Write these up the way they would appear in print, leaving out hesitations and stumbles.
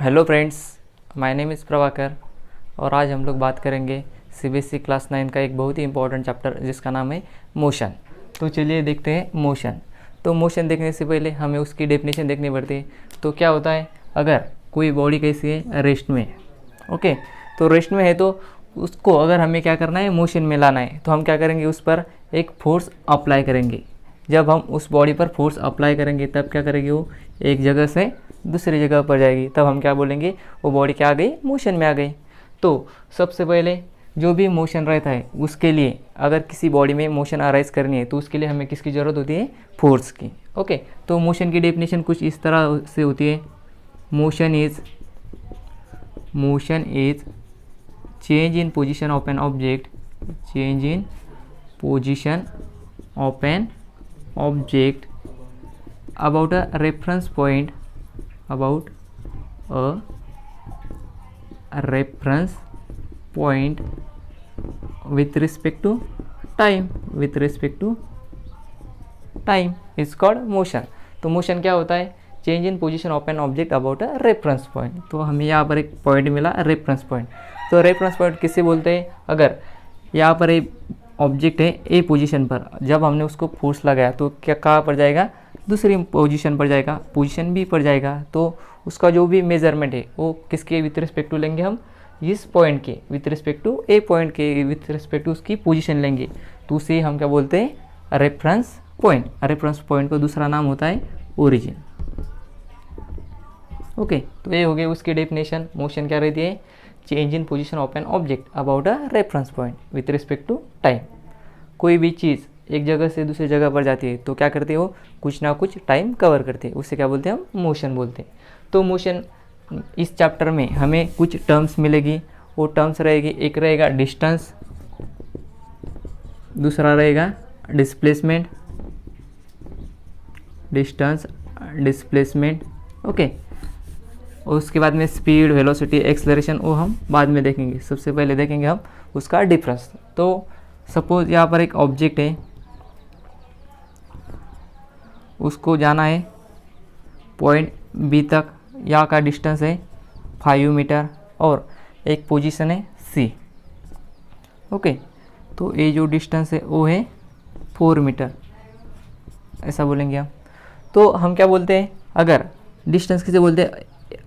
Hello friends, my name is Prabhakar और आज हम लोग बात करेंगे सीबीएसई क्लास 9 का एक बहुत ही इंपॉर्टेंट चैप्टर जिसका नाम है मोशन। तो चलिए देखते हैं मोशन। तो मोशन देखने से पहले हमें उसकी डेफिनेशन देखनी पड़ती है। तो क्या होता है, अगर कोई बॉडी कैसी है, रेस्ट में, ओके, तो रेस्ट में है तो उसको अगर हमें क्या करना है, मोशन में लाना है, तो हम क्या करेंगे, उस पर एक फोर्स अप्लाई करेंगे। जब हम उस बॉडी पर फोर्स अप्लाई करेंगे तब क्या करेगी, वो एक जगह से दूसरी जगह पर जाएगी। तब हम क्या बोलेंगे, वो बॉडी क्या आ गई, मोशन में आ गई। तो सबसे पहले जो भी मोशन रहता है उसके लिए, अगर किसी बॉडी में मोशन अराइज करनी है तो उसके लिए हमें किसकी ज़रूरत होती है, फोर्स की। ओके, तो मोशन की डेफिनेशन कुछ इस तरह से होती है, motion is change in position of an object, change in position of an object about a reference point, about a reference point with respect to time, with respect to time is called motion। तो motion क्या होता है, change in position of an object about a reference point. तो हमें यहाँ पर एक point मिला, रेफरेंस पॉइंट। तो रेफरेंस पॉइंट किसे बोलते हैं, अगर यहाँ पर एक ऑब्जेक्ट है ए पोजीशन पर, जब हमने उसको फोर्स लगाया तो क्या कहाँ पर जाएगा, दूसरी पोजीशन पर जाएगा, पोजीशन बी पर जाएगा। तो उसका जो भी मेजरमेंट है वो किसके विथ रिस्पेक्ट टू लेंगे, हम इस पॉइंट के with respect to a point के विथ रिस्पेक्ट टू उसकी पोजीशन लेंगे। तो उसे हम क्या बोलते हैं, रेफरेंस पॉइंट। रेफरेंस पॉइंट का दूसरा नाम होता है ओरिजिन। ओके, तो ये हो गई उसकी डेफिनेशन। मोशन क्या रहती है, change in position of an object about a reference point with respect to time. कोई भी चीज़ एक जगह से दूसरी जगह पर जाती है तो क्या करती है, वो कुछ ना कुछ टाइम कवर करती है, उससे क्या बोलते हैं, हम मोशन बोलते हैं। तो मोशन इस चैप्टर में हमें कुछ टर्म्स मिलेगी। वो टर्म्स रहेगी, एक रहेगा डिस्टेंस, दूसरा रहेगा डिस्प्लेसमेंट, डिस्टेंस डिस्प्लेसमेंट, ओके। और उसके बाद में स्पीड, वेलोसिटी, एक्सेलरेशन, वो हम बाद में देखेंगे। सबसे पहले देखेंगे हम उसका डिफरेंस। तो सपोज यहाँ पर एक ऑब्जेक्ट है, उसको जाना है पॉइंट बी तक, यहाँ का डिस्टेंस है 5 मीटर और एक पोजीशन है सी, ओके। तो ये जो डिस्टेंस है वो है 4 मीटर, ऐसा बोलेंगे हम। तो हम क्या बोलते हैं, अगर डिस्टेंस किसे बोलते हैं,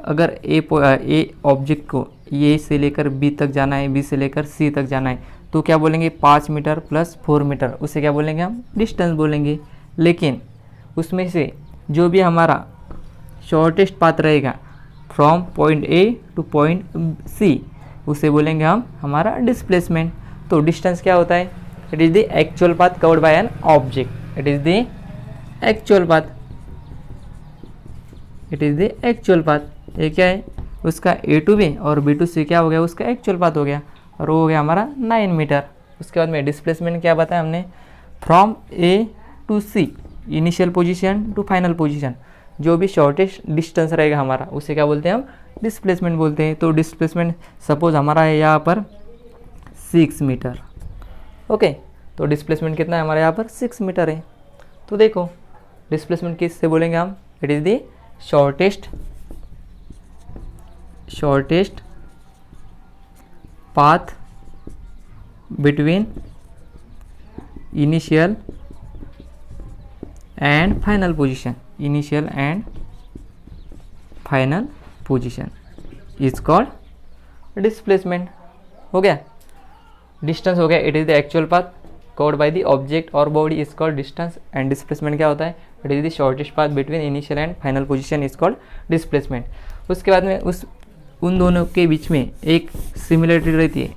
अगर ए ऑब्जेक्ट को ए से लेकर बी तक जाना है, बी से लेकर सी तक जाना है, तो क्या बोलेंगे, 5 मीटर प्लस 4 मीटर, उसे क्या बोलेंगे, हम डिस्टेंस बोलेंगे। लेकिन उसमें से जो भी हमारा शॉर्टेस्ट पाथ रहेगा from point A to point C, उसे बोलेंगे हम हमारा डिस्प्लेसमेंट। तो डिस्टेंस क्या होता है, it is the actual path covered bye an object, it is the actual path, it is the actual path. ये क्या है, उसका ए टू बी और बी टू सी क्या हो गया, उसका एक्चुअल पाथ हो गया, और वो हो गया हमारा 9 मीटर। उसके बाद में डिस्प्लेसमेंट क्या बताया हमने, from A to C, initial position to final position, जो भी शॉर्टेस्ट डिस्टेंस रहेगा हमारा उसे क्या बोलते हैं, हम डिस्प्लेसमेंट बोलते हैं। तो डिस्प्लेसमेंट सपोज हमारा है यहाँ पर 6 मीटर, ओके। तो डिस्प्लेसमेंट कितना है हमारे यहाँ पर, 6 मीटर है। तो देखो डिस्प्लेसमेंट किससे बोलेंगे हम, it is the shortest path between initial and final position, initial and final position is called displacement. हो गया, डिस्टेंस हो गया, it is the actual path covered by the object और body is called distance, and displacement क्या होता है, it is the shortest path between initial and final position is called displacement. उसके बाद में उन दोनों के बीच में एक सिमिलरिटी रहती है,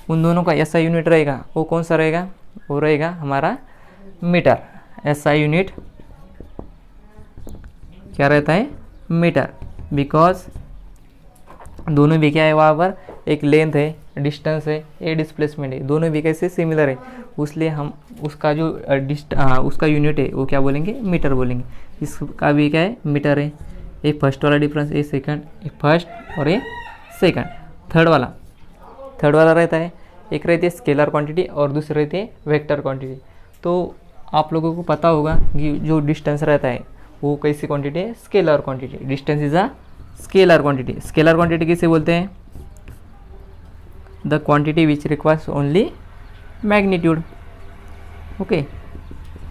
उन दोनों का एसआई यूनिट रहेगा, वो कौन सा रहेगा, वो रहेगा हमारा मीटर। एसआई यूनिट क्या रहता है, मीटर, बिकॉज दोनों भी क्या है, वहाँ पर एक लेंथ है, डिस्टेंस है, ये डिस्प्लेसमेंट है, दोनों भी कैसे सिमिलर है, इसलिए हम उसका जो उसका यूनिट है वो क्या बोलेंगे, मीटर बोलेंगे। इसका भी क्या है, मीटर है। ये फर्स्ट वाला डिफरेंस, ये सेकंड, ये फर्स्ट और ये सेकंड। थर्ड वाला रहता है, एक रहती है स्केलर क्वांटिटी और दूसरी रहती है वेक्टर क्वांटिटी। तो आप लोगों को पता होगा कि जो डिस्टेंस रहता है वो कैसी क्वांटिटी है, scalar quantity. Distance is a scalar quantity. Scalar quantity किसे बोलते हैं? The quantity which requires only magnitude. Okay,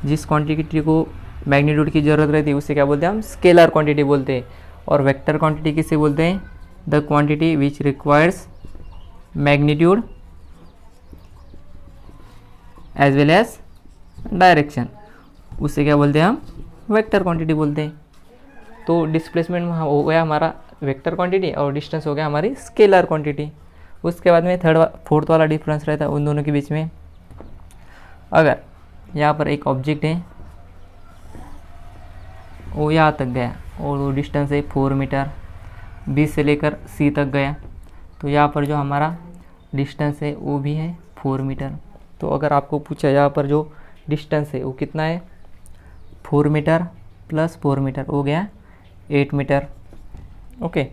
जिस क्वांटिटी को मैग्नीट्यूड की ज़रूरत रहती है उसे क्या बोलते हैं हम? स्केलर क्वांटिटी बोलते हैं। और वेक्टर क्वांटिटी किसे बोलते हैं? The quantity which requires magnitude as well as direction, उसे क्या बोलते हैं हम? वेक्टर क्वांटिटी बोलते हैं। तो डिस्प्लेसमेंट हो गया हमारा वेक्टर क्वांटिटी और डिस्टेंस हो गया हमारी स्केलर क्वांटिटी। उसके बाद में फोर्थ वाला डिफरेंस रहता है उन दोनों के बीच में। अगर यहाँ पर एक ऑब्जेक्ट है, वो यहाँ तक गया और वो डिस्टेंस है 4 मीटर, बी से लेकर सी तक गया, तो यहाँ पर जो हमारा डिस्टेंस है वो भी है 4 मीटर। तो अगर आपको पूछा यहाँ पर जो डिस्टेंस है वो कितना है? 4 मीटर प्लस 4 मीटर हो गया 8 मीटर। ओके,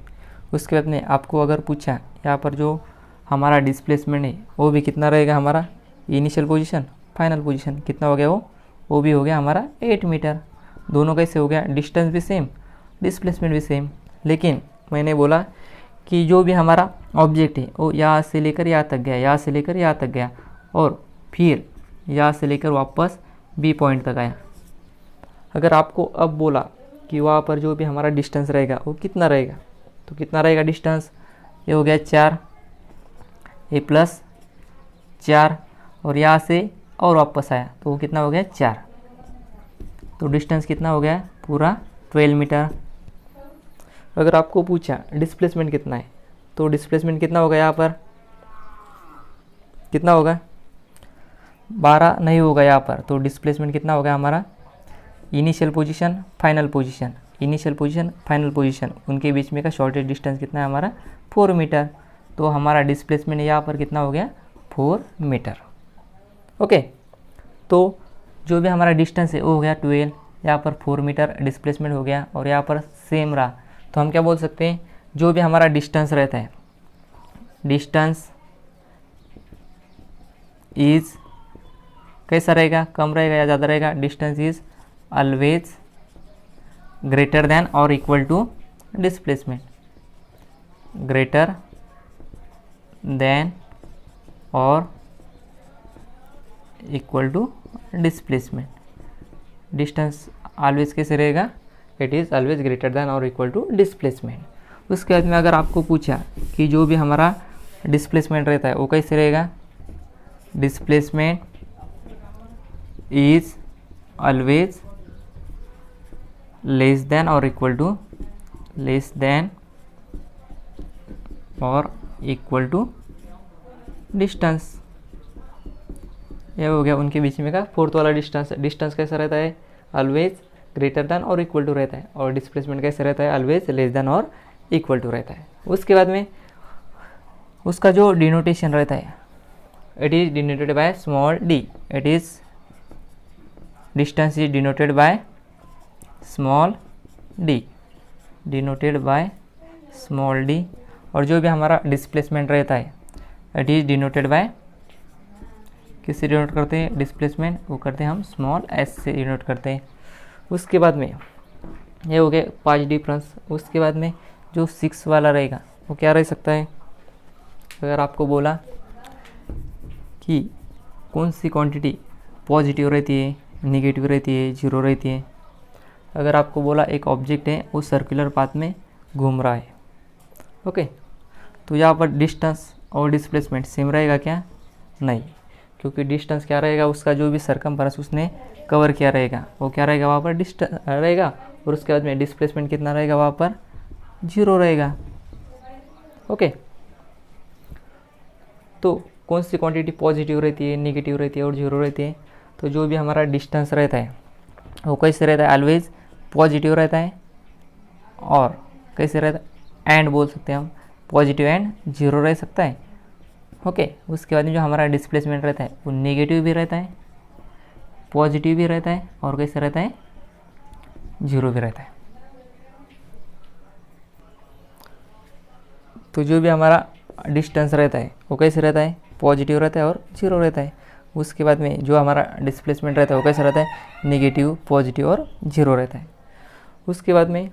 उसके बाद में आपको अगर पूछा यहाँ पर जो हमारा डिस्प्लेसमेंट है वो भी कितना रहेगा हमारा? इनिशियल पोजीशन फाइनल पोजीशन कितना हो गया? वो भी हो गया हमारा 8 मीटर। दोनों कैसे हो गया? डिस्टेंस भी सेम, डिस्प्लेसमेंट भी सेम। लेकिन मैंने बोला कि जो भी हमारा ऑब्जेक्ट है वो यहाँ से लेकर यहाँ तक गया, यहाँ से लेकर यहाँ तक गया और फिर यहाँ से लेकर वापस बी पॉइंट तक आया। अगर आपको अब बोला कि वहाँ पर जो भी हमारा डिस्टेंस रहेगा वो कितना रहेगा, तो कितना रहेगा डिस्टेंस? ये हो गया 4, ये प्लस 4 और यहाँ से और वापस आया तो वो कितना हो गया? 4। तो डिस्टेंस कितना हो गया? पूरा 12 मीटर। अगर आपको पूछा डिस्प्लेसमेंट कितना है, तो डिस्प्लेसमेंट कितना होगा? यहाँ पर कितना होगा? 12 नहीं होगा यहाँ पर। तो डिस्प्लेसमेंट कितना होगा हमारा? Initial position final position, initial position final position, उनके बीच में का शॉर्टेज डिस्टेंस कितना है हमारा? 4 मीटर। तो हमारा डिस्प्लेसमेंट यहाँ पर कितना हो गया? 4 मीटर। ओके, तो जो भी हमारा डिस्टेंस है वो हो गया 12, यहाँ पर 4 मीटर डिस्प्लेसमेंट हो गया और यहाँ पर सेम रहा। तो हम क्या बोल सकते हैं? जो भी हमारा डिस्टेंस रहता है, डिस्टेंस इज कैसा रहेगा? कम रहेगा या ज़्यादा रहेगा? Distance is always greater than और equal to displacement, greater than और equal to displacement. Distance always कैसे रहेगा? It is always greater than और इक्वल टू डिस्प्लेसमेंट। उसके बाद में अगर आपको पूछा कि जो भी हमारा डिस्प्लेसमेंट रहता है वो कैसे रहेगा? Displacement is always less than और इक्वल टू, लेस देन और इक्वल टू डिस्टेंस। ये हो गया उनके बीच में का फोर्थ वाला डिस्टेंस। डिस्टेंस कैसा रहता है? ऑलवेज ग्रेटर देन और इक्वल टू रहता है। और डिस्प्लेसमेंट कैसे रहता है? ऑलवेज लेस देन और इक्वल टू रहता है। उसके बाद में उसका जो डिनोटेशन रहता है, it is denoted by small D. It is distance is denoted by small D, denoted by small D. और जो भी हमारा डिस्प्लेसमेंट रहता है इट इज डिनोटेड बाय, किससे डिनोट करते हैं डिस्प्लेसमेंट? वो करते हैं हम स्मॉल एस से डिनोट करते हैं। उसके बाद में ये हो गया 5 डिफरेंस। उसके बाद में जो 6 वाला रहेगा वो क्या रह सकता है? अगर आपको बोला कि कौन सी क्वांटिटी पॉजिटिव रहती है, नेगेटिव रहती है, जीरो रहती है। अगर आपको बोला एक ऑब्जेक्ट है वो सर्कुलर पाथ में घूम रहा है, ओके, तो यहाँ पर डिस्टेंस और डिस्प्लेसमेंट सेम रहेगा क्या? नहीं, क्योंकि डिस्टेंस क्या रहेगा? उसका जो भी सरकमफेरेंस उसने कवर किया रहेगा वो क्या रहेगा? वहाँ पर डिस्टेंस रहेगा। और उसके बाद में डिस्प्लेसमेंट कितना रहेगा? वहाँ पर 0 रहेगा। ओके, तो कौन सी क्वांटिटी पॉजिटिव रहती है, नेगेटिव रहती है और 0 रहती है? तो जो भी हमारा डिस्टेंस रहता है वो कैसे रहता है? ऑलवेज पॉजिटिव रहता है। और कैसे रहता है? एंड बोल सकते हैं हम, पॉजिटिव एंड 0 रह सकता है। ओके, उसके बाद में जो हमारा डिस्प्लेसमेंट रहता है वो नेगेटिव भी रहता है, पॉजिटिव भी रहता है और कैसे रहता है? 0 भी रहता है। तो जो भी हमारा डिस्टेंस रहता है वो कैसे रहता है? पॉजिटिव रहता है और 0 रहता है। उसके बाद में जो हमारा डिस्प्लेसमेंट रहता है वो कैसा रहता है? नेगेटिव, पॉजिटिव और 0 रहता है। उसके बाद में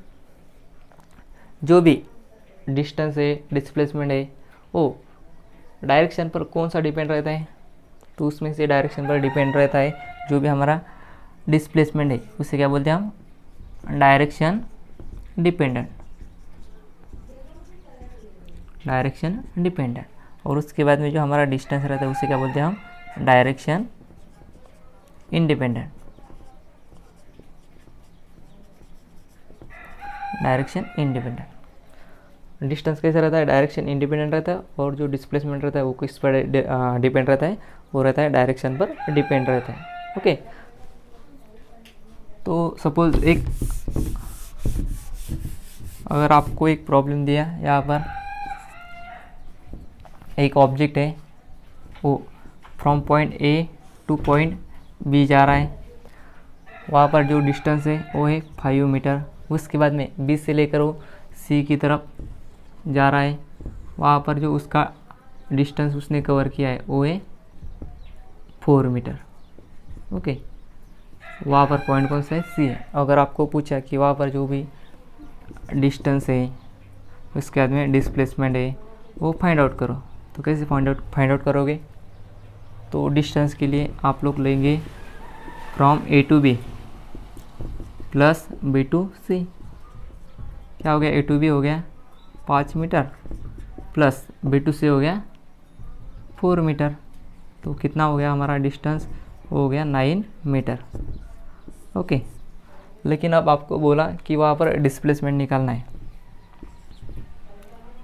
जो भी डिस्टेंस है, डिस्प्लेसमेंट है, वो डायरेक्शन पर कौन सा डिपेंड रहता है, तो उसमें से डायरेक्शन पर डिपेंड रहता है जो भी हमारा डिस्प्लेसमेंट है, उसे क्या बोलते हैं हम, डायरेक्शन डिपेंडेंट, डायरेक्शन डिपेंडेंट। और उसके बाद में जो हमारा डिस्टेंस रहता है उसे क्या बोलते हैं हम, direction independent, direction independent. Distance कैसा रहता है, डायरेक्शन इंडिपेंडेंट रहता है, और जो डिस्प्लेसमेंट रहता है वो किस पर डिपेंड रहता है, वो रहता है डायरेक्शन पर डिपेंड रहता है। ओके, तो सपोज एक अगर आपको एक प्रॉब्लम दिया, यहाँ पर एक ऑब्जेक्ट है, वो from point A to point B जा रहा है, वहाँ पर जो डिस्टेंस है वो है 5 मीटर। उसके बाद में बी से लेकर वो सी की तरफ जा रहा है, वहाँ पर जो उसका डिस्टेंस उसने कवर किया है वो है 4 मीटर। ओके, वहाँ पर पॉइंट कौन सा है, सी है। अगर आपको पूछा कि वहाँ पर जो भी डिस्टेंस है, उसके बाद में डिस्प्लेसमेंट है, वो फाइंड आउट करो, तो कैसे फाइंड आउट करोगे, तो डिस्टेंस के लिए आप लोग लेंगे from A to B plus B to C. क्या हो गया, ए टू बी हो गया 5 metre plus B to C हो गया 4 मीटर, तो कितना हो गया हमारा डिस्टेंस, हो गया 9 मीटर। ओके, लेकिन अब आपको बोला कि वहाँ पर डिस्प्लेसमेंट निकालना है।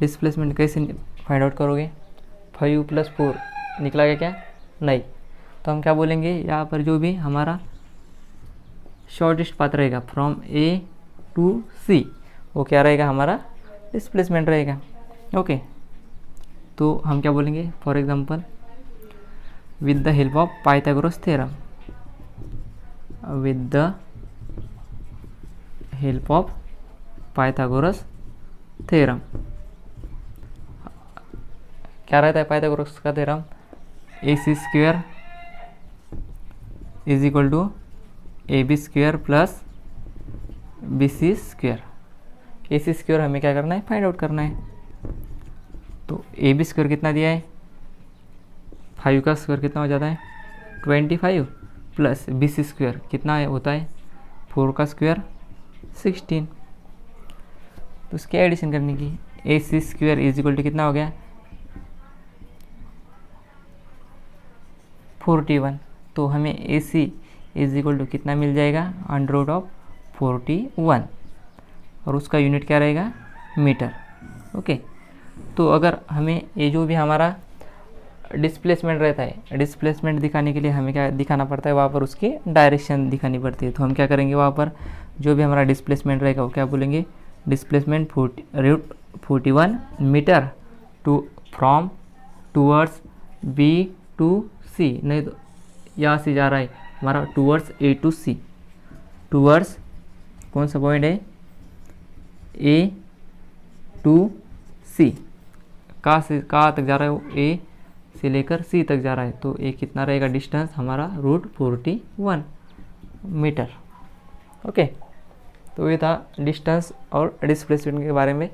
डिस्प्लेसमेंट कैसे फाइंड आउट करोगे, 5 + 4 निकला गया क्या, नहीं, तो हम क्या बोलेंगे, यहाँ पर जो भी हमारा शॉर्टेस्ट पाथ रहेगा फ्रॉम ए टू सी, वो क्या रहेगा, हमारा डिस्प्लेसमेंट रहेगा। ओके, तो हम क्या बोलेंगे, for example with the help of Pythagoras theorem, with the help of Pythagoras theorem. क्या रहता है पाइथागोरस का theorem, AC² is equal to AB² plus BC²। AC² हमें क्या करना है, फाइंड आउट करना है। तो AB² कितना दिया है, 5 का स्क्वायर कितना हो जाता है 25, प्लस BC² कितना है, होता है 4 का स्क्वायर 16। तो उसकी एडिशन करने की, AC² इज इक्वल टू कितना हो गया 41, तो हमें AC इज इक्वल टू कितना मिल जाएगा, √41, और उसका यूनिट क्या रहेगा, मीटर। ओके, तो अगर हमें ये जो भी हमारा डिस्प्लेसमेंट रहता है, डिस्प्लेसमेंट दिखाने के लिए हमें क्या दिखाना पड़ता है, वहाँ पर उसकी डायरेक्शन दिखानी पड़ती है। तो हम क्या करेंगे, वहाँ पर जो भी हमारा डिस्प्लेसमेंट रहेगा वो क्या बोलेंगे, displacement √41 metre to from towards B to C, नहीं तो यहाँ से जा रहा है हमारा towards A to C, towards कौन सा पॉइंट है, A टू C, कहाँ से कहाँ तक जा रहा है वो, A से लेकर C तक जा रहा है, तो ये कितना रहेगा डिस्टेंस हमारा, √41 मीटर। ओके, तो ये था डिस्टेंस और डिस्प्लेसमेंट के बारे में।